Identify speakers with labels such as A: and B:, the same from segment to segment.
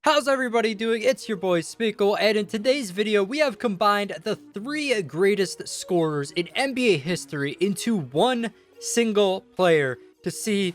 A: How's everybody doing? It's your boy Smequle, and in today's video, we have combined the 3 greatest scorers in NBA history into one single player to see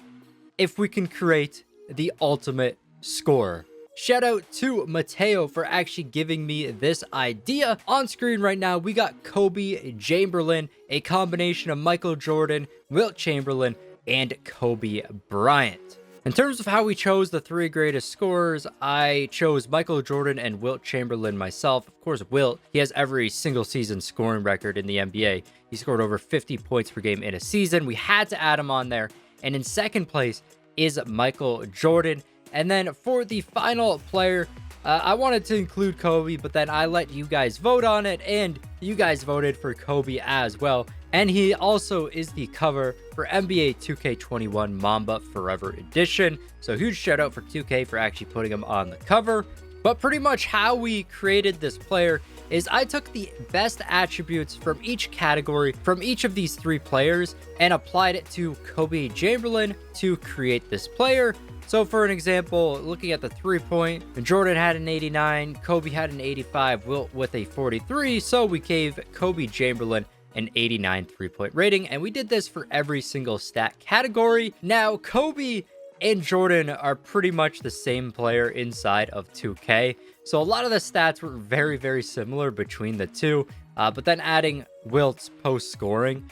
A: if we can create the ultimate scorer. Shout out to Mateo for actually giving me this idea. On screen right now, we got Kobe Chamberlain, a combination of Michael Jordan, Wilt Chamberlain, and Kobe Bryant. In terms of how we chose the 3 greatest scorers, I chose Michael Jordan and Wilt Chamberlain myself. Of course, Wilt, he has every single season scoring record in the NBA. He scored over 50 points per game in a season. We had to add him on there. And in second place is Michael Jordan. And then for the final player, I wanted to include Kobe, but then I let you guys vote on it, and you guys voted for Kobe as well. And he also is the cover for NBA 2K21 Mamba Forever Edition. So huge shout out for 2K for actually putting him on the cover. But pretty much how we created this player is I took the best attributes from each category from each of these 3 players and applied it to Kobe Chamberlain to create this player. So for an example, looking at the 3-point, Jordan had an 89, Kobe had an 85, Wilt with a 43. So we gave Kobe Chamberlain an 89 3-point rating, and we did this for every single stat category. Now, Kobe and Jordan are pretty much the same player inside of 2K, so a lot of the stats were very, very similar between the two, but then adding Wilt's post scoring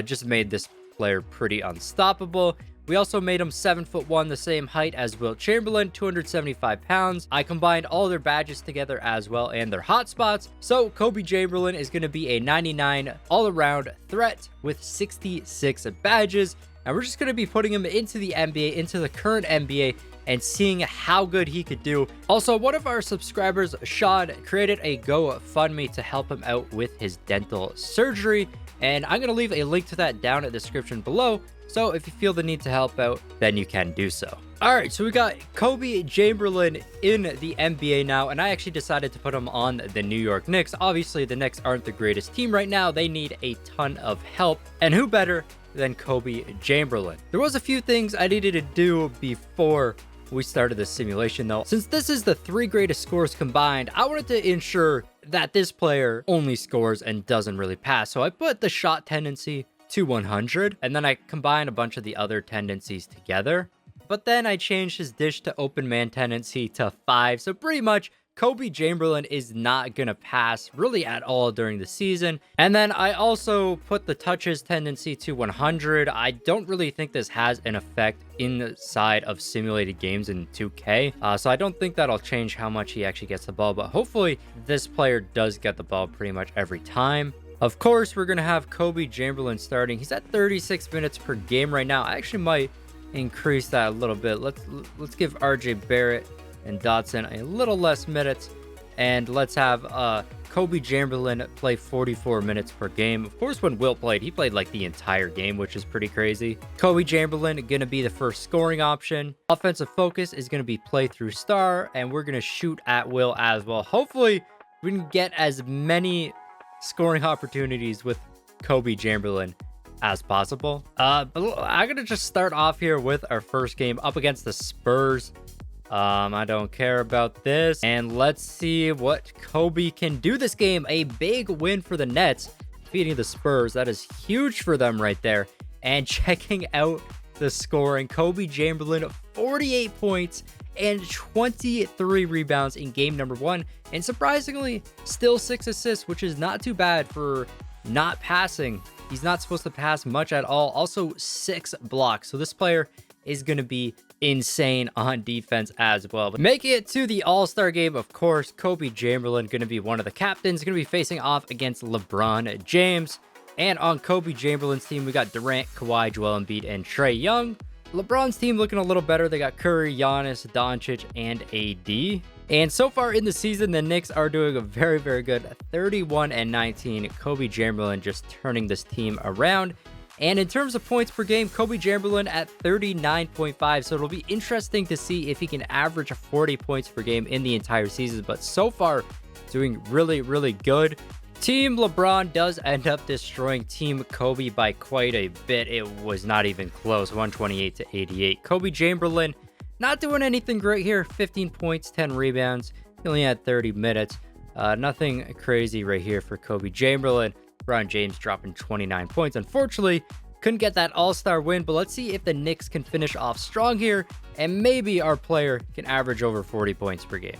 A: just made this player pretty unstoppable. We also made him 7'1", the same height as Wilt Chamberlain, 275 pounds. I combined all their badges together as well and their hotspots. So Kobe Chamberlain is going to be a 99 all-around threat with 66 badges. And we're just going to be putting him into the NBA, into the current NBA, and seeing how good he could do. Also, one of our subscribers, Sean, created a GoFundMe to help him out with his dental surgery. And I'm going to leave a link to that down in the description below. So if you feel the need to help out, then you can do so. All right, so we got Kobe Chamberlain in the NBA now, and I actually decided to put him on the New York Knicks. Obviously, the Knicks aren't the greatest team right now. They need a ton of help, and who better than Kobe Chamberlain? There was a few things I needed to do before we started the simulation, though. Since this is the 3 greatest scores combined, I wanted to ensure that this player only scores and doesn't really pass. So I put the shot tendency to 100, and then I combine a bunch of the other tendencies together. But then I changed his dish to open man tendency to 5. So pretty much Kobe Chamberlain is not gonna pass really at all during the season. And then I also put the touches tendency to 100. I don't really think this has an effect inside of simulated games in 2K. So I don't think that'll change how much he actually gets the ball, but hopefully this player does get the ball pretty much every time. Of course, we're going to have Kobe Chamberlain starting. He's at 36 minutes per game right now. I actually might increase that a little bit. Let's give RJ Barrett and Dotson a little less minutes. And let's have Kobe Chamberlain play 44 minutes per game. Of course, when Wilt played, he played like the entire game, which is pretty crazy. Kobe Chamberlain going to be the first scoring option. Offensive focus is going to be play through star. And we're going to shoot at will as well. Hopefully, we can get as many scoring opportunities with Kobe Chamberlain as possible. But I'm gonna just start off here with our first game up against the Spurs. I don't care about this, and let's see what Kobe can do this game. A big win for the Nets, defeating the Spurs. That is huge for them right there. And checking out the scoring, Kobe Chamberlain 48 points and 23 rebounds in game number 1, and surprisingly still 6 assists, which is not too bad for not passing. He's not supposed to pass much at all. Also 6 blocks, so this player is going to be insane on defense as well. But making it to the All-Star game, of course, Kobe Chamberlain going to be one of the captains, going to be facing off against LeBron James. And on Kobe Chamberlain's team, we got Durant, Kawhi, Joel Embiid, and Trae Young. LeBron's team looking a little better. They got Curry, Giannis, Doncic, and AD. And so far in the season, the Knicks are doing a very, very good 31-19. Kobe Chamberlain just turning this team around. And in terms of points per game, Kobe Chamberlain at 39.5. So it'll be interesting to see if he can average 40 points per game in the entire season. But so far, doing really, really good. Team LeBron does end up destroying Team Kobe by quite a bit. It was not even close, 128-88. Kobe Chamberlain not doing anything great here. 15 points, 10 rebounds. He only had 30 minutes. Nothing crazy right here for Kobe Chamberlain. LeBron James dropping 29 points. Unfortunately, couldn't get that all-star win, but let's see if the Knicks can finish off strong here, and maybe our player can average over 40 points per game.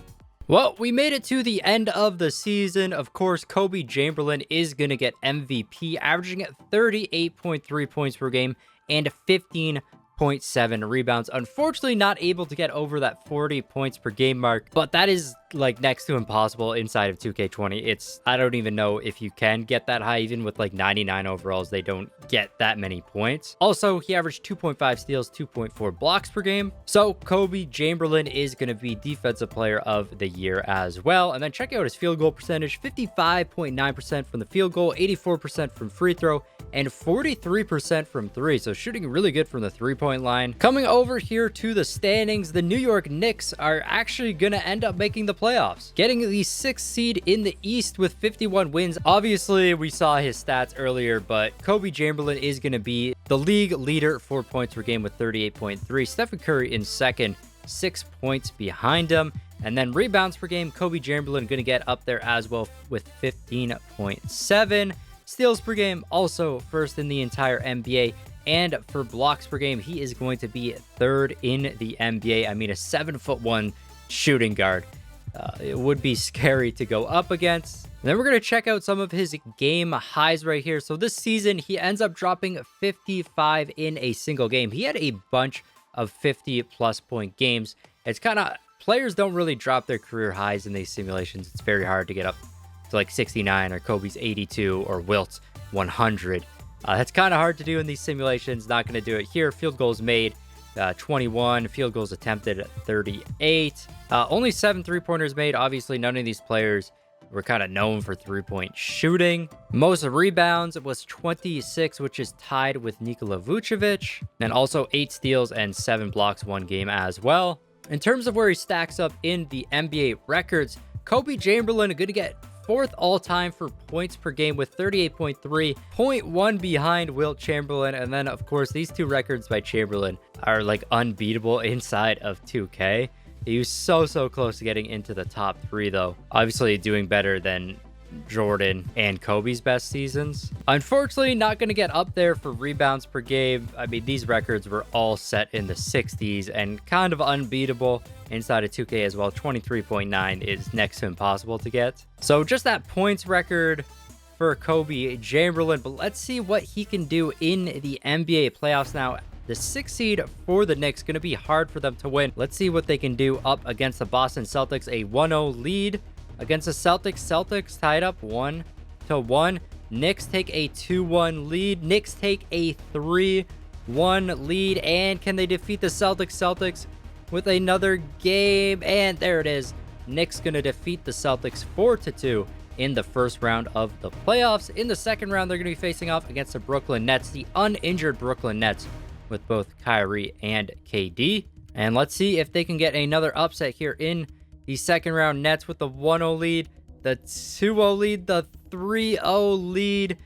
A: Well, we made it to the end of the season. Of course, Kobe Chamberlain is going to get MVP, averaging at 38.3 points per game and 15.7 rebounds. Unfortunately, not able to get over that 40 points per game mark, but that is like next to impossible inside of 2K20. I don't even know if you can get that high. Even with like 99 overalls, they don't get that many points. Also, he averaged 2.5 steals, 2.4 blocks per game. So Kobe Chamberlain is going to be defensive player of the year as well. And then check out his field goal percentage: 55.9% from the field goal, 84% from free throw, and 43% from three. So shooting really good from the three-point line. Coming over here to the standings, the New York Knicks are actually going to end up making the playoffs, getting the 6th seed in the East with 51 wins. Obviously, we saw his stats earlier, but Kobe Chamberlain is going to be the league leader for points per game with 38.3. Stephen Curry in second, 6 points behind him. And then rebounds per game, Kobe Chamberlain going to get up there as well with 15.7. Steals per game, also first in the entire NBA. And for blocks per game, he is going to be third in the NBA. I mean, a 7'1" shooting guard. It would be scary to go up against. And then we're going to check out some of his game highs right here. So this season, he ends up dropping 55 in a single game. He had a bunch of 50-plus point games. It's kind of, players don't really drop their career highs in these simulations. It's very hard to get up to like 69 or Kobe's 82 or Wilt's 100. That's kind of hard to do in these simulations. Not going to do it here. Field goals made, 21. Field goals attempted, 38. Only 7 three-pointers made. Obviously, none of these players were kind of known for three-point shooting. Most rebounds was 26, which is tied with Nikola Vucevic. And also 8 steals and 7 blocks one game as well. In terms of where he stacks up in the NBA records, Kobe Chamberlain going to get 4th all-time for points per game with 38.3, 0.1 behind Wilt Chamberlain. And then, of course, these two records by Chamberlain are like unbeatable inside of 2K. He was so close to getting into the top 3, though. Obviously, doing better than Jordan and Kobe's best seasons. Unfortunately, not going to get up there for rebounds per game. I mean, these records were all set in the 60s and kind of unbeatable inside of 2K as well. 23.9 is next to impossible to get. So just that points record for Kobe Chamberlain. But let's see what he can do in the NBA playoffs now. The 6th seed for the Knicks, going to be hard for them to win. Let's see what they can do up against the Boston Celtics. A 1-0 lead against the Celtics. Celtics tied up 1-1. Knicks take a 2-1 lead. Knicks take a 3-1 lead. And can they defeat the Celtics? Celtics with another game. And there it is. Knicks going to defeat the Celtics 4-2 in the first round of the playoffs. In the second round, they're going to be facing off against the Brooklyn Nets, the uninjured Brooklyn Nets, with both Kyrie and KD. And let's see if they can get another upset here in the second round. Nets with the 1-0 lead, the 2-0 lead, the 3-0 lead,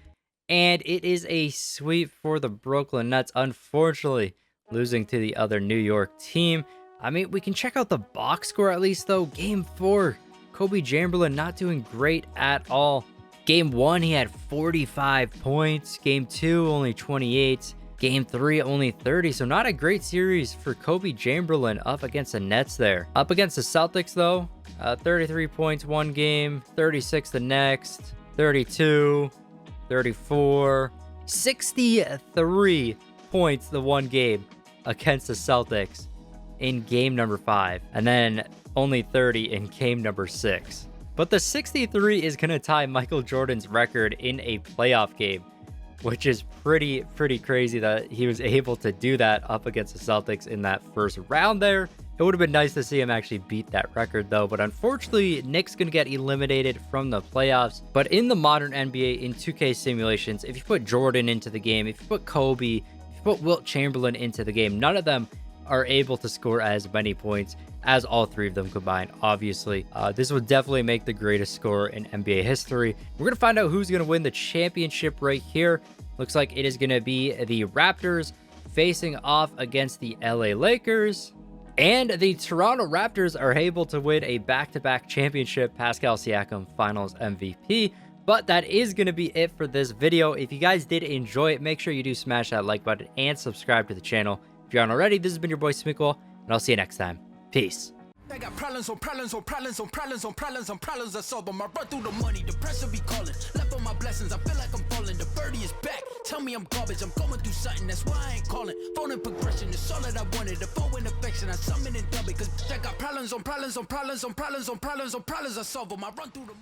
A: and it is a sweep for the Brooklyn Nets, unfortunately losing to the other New York team. I mean, we can check out the box score at least, though. Game 4, Kobe Chamberlain not doing great at all. Game 1, he had 45 points. Game 2, only 28. Game 3, only 30. So not a great series for Kobe Chamberlain up against the Nets there. Up against the Celtics, though, 33 points one game, 36 the next, 32, 34, 63 points the one game against the Celtics in game number 5. And then only 30 in game number 6. But the 63 is going to tie Michael Jordan's record in a playoff game, which is pretty crazy that he was able to do that up against the Celtics in that first round there. It would have been nice to see him actually beat that record, though. But unfortunately, Knicks going to get eliminated from the playoffs. But in the modern NBA, in 2K simulations, if you put Jordan into the game, if you put Kobe, if you put Wilt Chamberlain into the game, none of them are able to score as many points as all 3 of them combined. Obviously, this would definitely make the greatest scorer in NBA history. We're going to find out who's going to win the championship right here. Looks like it is going to be the Raptors facing off against the LA Lakers. And the Toronto Raptors are able to win a back-to-back championship, Pascal Siakam Finals MVP. But that is going to be it for this video. If you guys did enjoy it, make sure you do smash that like button and subscribe to the channel. If you aren't already, this has been your boy Smequle, and I'll see you next time. Peace.
B: I got problems on problems on problems on problems on problems on problems I solve them. I run through the money, the pressure be calling. Left on my blessings, I feel like I'm falling. The birdie is back, tell me I'm garbage. I'm going through something, that's why I ain't calling. Phone and progression, it's all that I wanted. The phone and affection, I summon and dub it. Cause I got problems on problems on problems on problems on problems on problems I solve them. I run through the